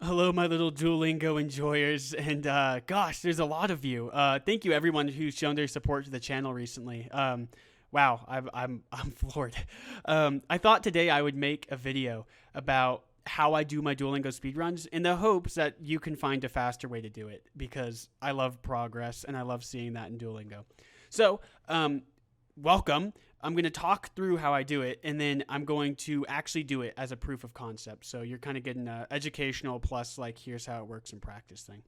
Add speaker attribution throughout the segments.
Speaker 1: Hello, my little Duolingo enjoyers, and gosh, there's a lot of you. Thank you, everyone who's shown their support to the channel recently. Wow, I'm floored. I thought today I would make a video about how I do my Duolingo speedruns in the hopes that you can find a faster way to do it because I love progress and I love seeing that in Duolingo. So, welcome. I'm going to talk through how I do it, and then I'm going to actually do it as a proof of concept. So you're kind of getting an educational plus, like, here's how it works in practice thing.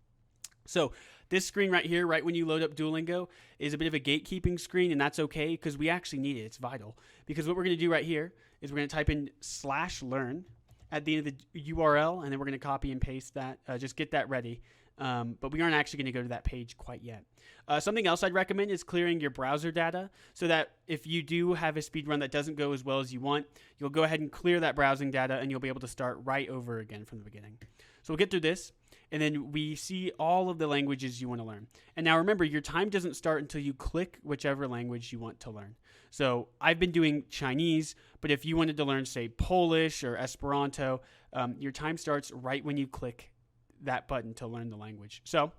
Speaker 1: So this screen right here, right when you load up Duolingo, is a bit of a gatekeeping screen, and that's okay because we actually need it. It's vital. Because what we're going to do right here is we're going to type in /learn at the end of the URL, and then we're going to copy and paste that. Just get that ready. But we aren't actually going to go to that page quite yet. Something else I'd recommend is clearing your browser data so that if you do have a speedrun that doesn't go as well as you want, you'll go ahead and clear that browsing data and you'll be able to start right over again from the beginning. So we'll get through this, and then we see all of the languages you want to learn. And now remember, your time doesn't start until you click whichever language you want to learn. So I've been doing Chinese, but if you wanted to learn, say, Polish or Esperanto, your time starts right when you click that button to learn the language. So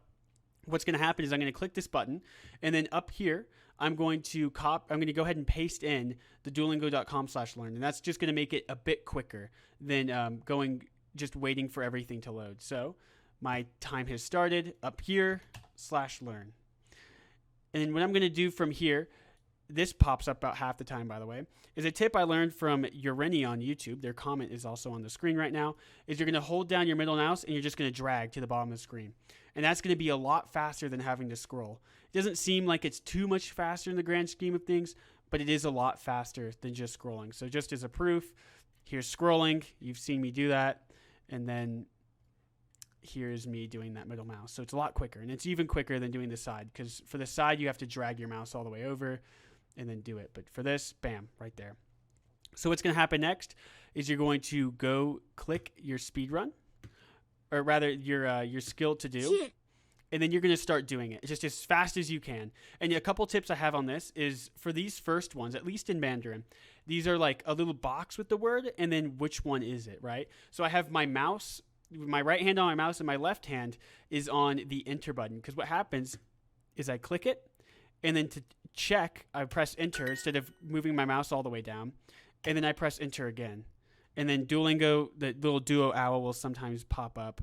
Speaker 1: what's going to happen is I'm going to click this button, and then up here I'm going to go ahead and paste in the duolingo.com/learn, and that's just going to make it a bit quicker than just waiting for everything to load. So my time has started up here /learn. And then what I'm going to do from here, this pops up about half the time, by the way, is a tip I learned from Yoreni on YouTube. Their comment is also on the screen right now, is you're going to hold down your middle mouse and you're just going to drag to the bottom of the screen. And that's going to be a lot faster than having to scroll. It doesn't seem like it's too much faster in the grand scheme of things, but it is a lot faster than just scrolling. So just as a proof, here's scrolling. You've seen me do that. And then here's me doing that middle mouse. So it's a lot quicker, and it's even quicker than doing the side, because for the side, you have to drag your mouse all the way over and then do it. But for this, bam, right there. So what's going to happen next is you're going to go click your speed run, or rather your skill to do, and then you're going to start doing it just as fast as you can. And a couple tips I have on this is for these first ones, at least in Mandarin, these are like a little box with the word, and then which one is it, right? So I have my mouse, my right hand on my mouse, and my left hand is on the enter button, because what happens is I click it, and then to check, I press enter instead of moving my mouse all the way down, and then I press enter again. And then Duolingo, the little Duo owl will sometimes pop up.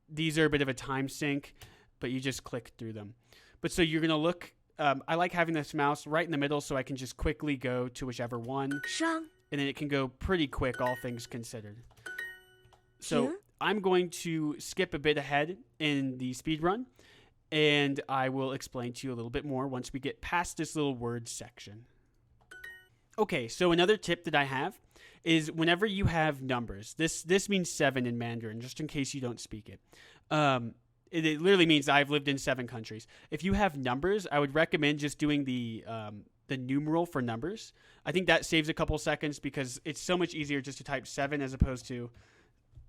Speaker 1: These are a bit of a time sink, but you just click through them. But so you're going to look, I like having this mouse right in the middle so I can just quickly go to whichever one, and then it can go pretty quick, all things considered. So I'm going to skip a bit ahead in the speed run, and I will explain to you a little bit more once we get past this little word section. Okay, so another tip that I have is whenever you have numbers, this means 7 in Mandarin, just in case you don't speak it. It literally means I've lived in 7 countries. If you have numbers, I would recommend just doing the numeral for numbers. I think that saves a couple seconds because it's so much easier just to type 7 as opposed to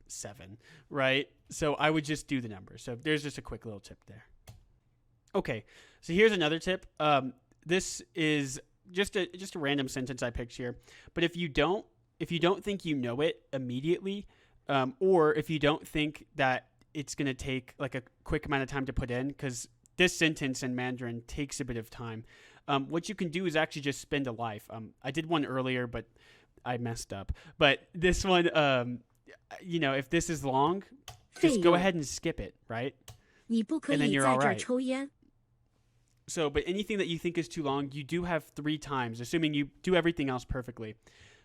Speaker 1: 7, right? So I would just do the numbers. So there's just a quick little tip there. Okay, so here's another tip. This is just a random sentence I picked here. But if you don't think you know it immediately, or if you don't think that it's going to take like a quick amount of time to put in, because this sentence in Mandarin takes a bit of time, what you can do is actually just spend a life. I did one earlier, but I messed up. But this one, if this is long, just go ahead and skip it, right? And then you're all right. So, but anything that you think is too long, you do have 3 times, assuming you do everything else perfectly,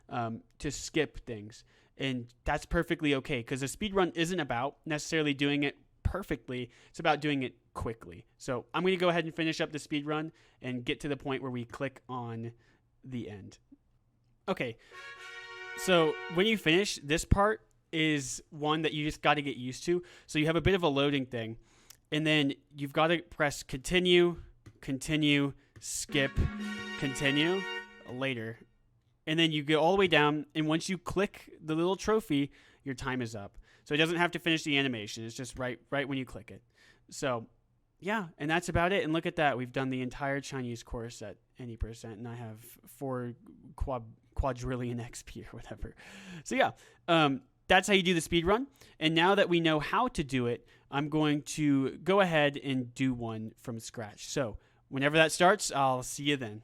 Speaker 1: to skip things. And that's perfectly okay, because a speedrun isn't about necessarily doing it perfectly. It's about doing it quickly. So I'm going to go ahead and finish up the speedrun and get to the point where we click on the end. Okay, so when you finish, this part is one that you just got to get used to. So you have a bit of a loading thing, and then you've got to press continue, skip, continue, later. And then you go all the way down, and once you click the little trophy, your time is up. So it doesn't have to finish the animation. It's just right when you click it. So, yeah, and that's about it. And look at that. We've done the entire Chinese course at any percent, and I have 4 quadrillion XP or whatever. So, yeah, that's how you do the speed run. And now that we know how to do it, I'm going to go ahead and do one from scratch. So whenever that starts, I'll see you then.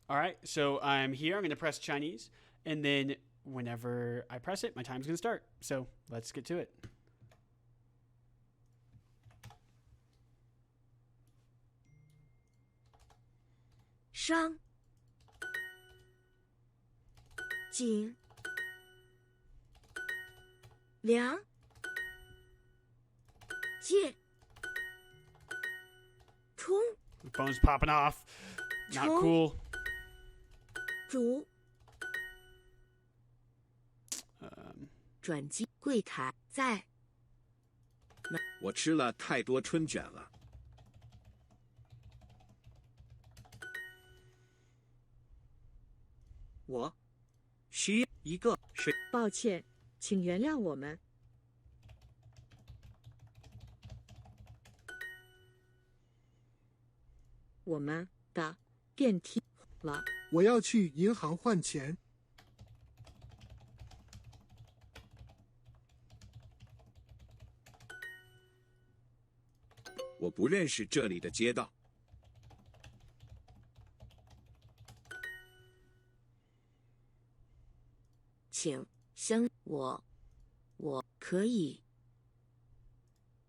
Speaker 1: All right, so I'm here. I'm going to press Chinese, and then whenever I press it, my time's going to start. So let's get to it.
Speaker 2: 商、景、梁、介、冲、
Speaker 1: The phone's popping off. Not cool.
Speaker 2: 主、转机柜台在。
Speaker 3: 我吃了太多春卷了。我需要一个水。
Speaker 4: 抱歉，请原谅我们。我们的电梯了。
Speaker 5: 我要去银行换钱。
Speaker 3: 我不认识这里的街道。
Speaker 2: 请相我可以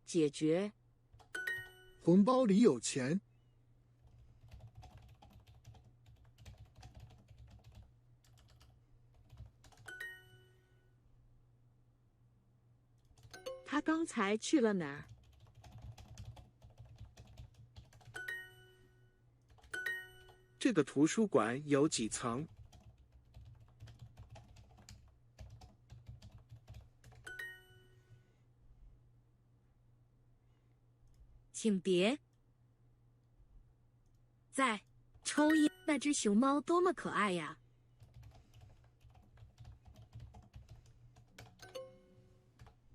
Speaker 2: 解决。
Speaker 5: 红包里有钱。
Speaker 4: 他刚才去了哪儿？
Speaker 6: 这个图书馆有几层？
Speaker 2: 请别再抽烟。那只熊猫多么可爱呀！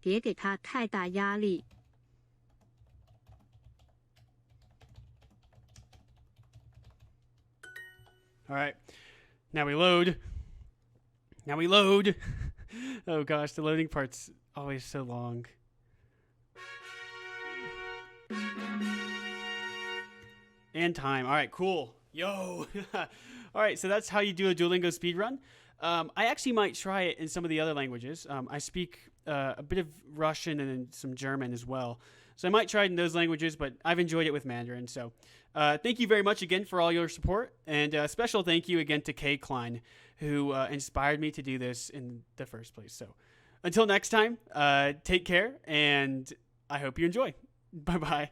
Speaker 4: 别给他太大压力。
Speaker 1: All right, now we load. Now we load. Oh gosh, the loading part's always so long. And time. All right, cool. Yo. All right, so that's how you do a Duolingo speedrun. I actually might try it in some of the other languages. I speak a bit of Russian and some German as well. So I might try it in those languages, but I've enjoyed it with Mandarin. So thank you very much again for all your support. And a special thank you again to K Kelin, who inspired me to do this in the first place. So until next time, take care, and I hope you enjoy. Bye-bye.